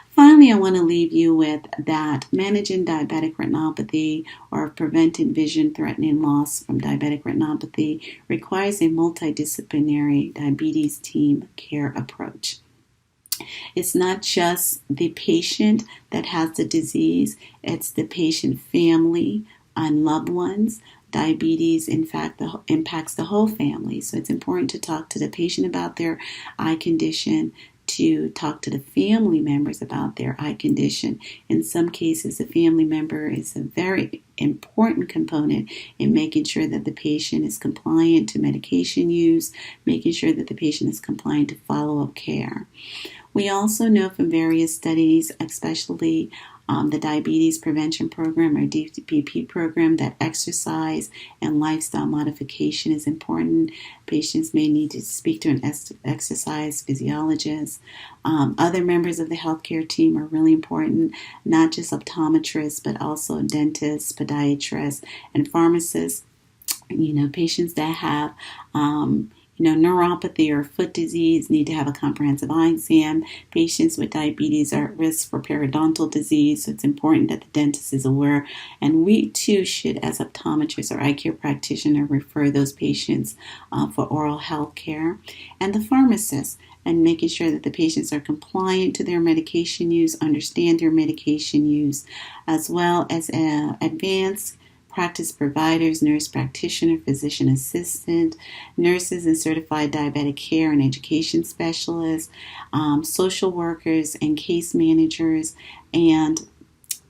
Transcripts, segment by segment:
Finally, I want to leave you with that managing diabetic retinopathy or preventing vision-threatening loss from diabetic retinopathy requires a multidisciplinary diabetes team care approach. It's not just the patient that has the disease, it's the patient family and loved ones. Diabetes, in fact, impacts the whole family. So it's important to talk to the patient about their eye condition, to talk to the family members about their eye condition. In some cases, the family member is a very important component in making sure that the patient is compliant to medication use, making sure that the patient is compliant to follow-up care. We also know from various studies, especially the Diabetes Prevention Program or DPP program, that exercise and lifestyle modification is important. Patients may need to speak to an exercise physiologist. Other members of the healthcare team are really important, not just optometrists, but also dentists, podiatrists, and pharmacists. Patients that have neuropathy or foot disease need to have a comprehensive eye exam. Patients with diabetes are at risk for periodontal disease, so it's important that the dentist is aware. And we too should, as optometrists or eye care practitioner, refer those patients for oral health care. And the pharmacist, and making sure that the patients are compliant to their medication use, understand their medication use, as well as advanced practice providers, nurse practitioner, physician assistant, nurses and certified diabetic care and education specialists, social workers and case managers, and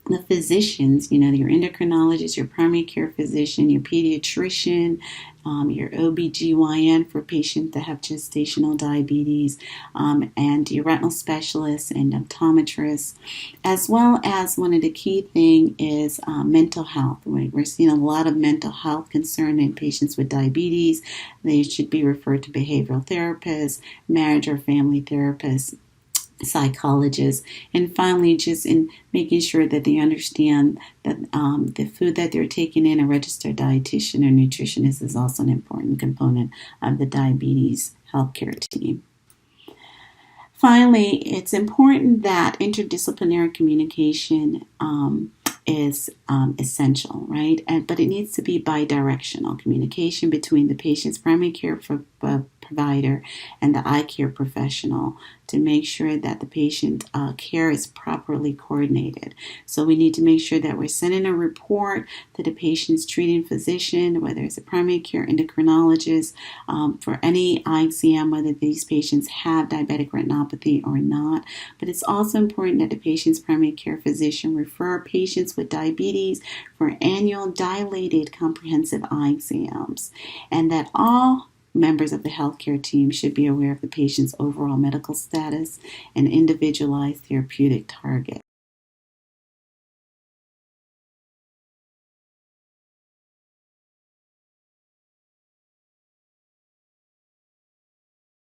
the physicians, your endocrinologist, your primary care physician, your pediatrician, your OBGYN for patients that have gestational diabetes, and your retinal specialists and optometrists, as well as one of the key things is mental health. We're seeing a lot of mental health concern in patients with diabetes. They should be referred to behavioral therapists, marriage or family therapists, psychologists, and finally just in making sure that they understand that the food that they're taking in, a registered dietitian or nutritionist is also an important component of the diabetes healthcare team. Finally, it's important that interdisciplinary communication is essential, right? But it needs to be bi-directional communication between the patient's primary care provider and the eye care professional to make sure that the patient care is properly coordinated. So we need to make sure that we're sending a report to the patient's treating physician, whether it's a primary care endocrinologist, for any eye exam, whether these patients have diabetic retinopathy or not. But it's also important that the patient's primary care physician refer patients with diabetes for annual dilated comprehensive eye exams, and that all members of the healthcare team should be aware of the patient's overall medical status and individualized therapeutic target.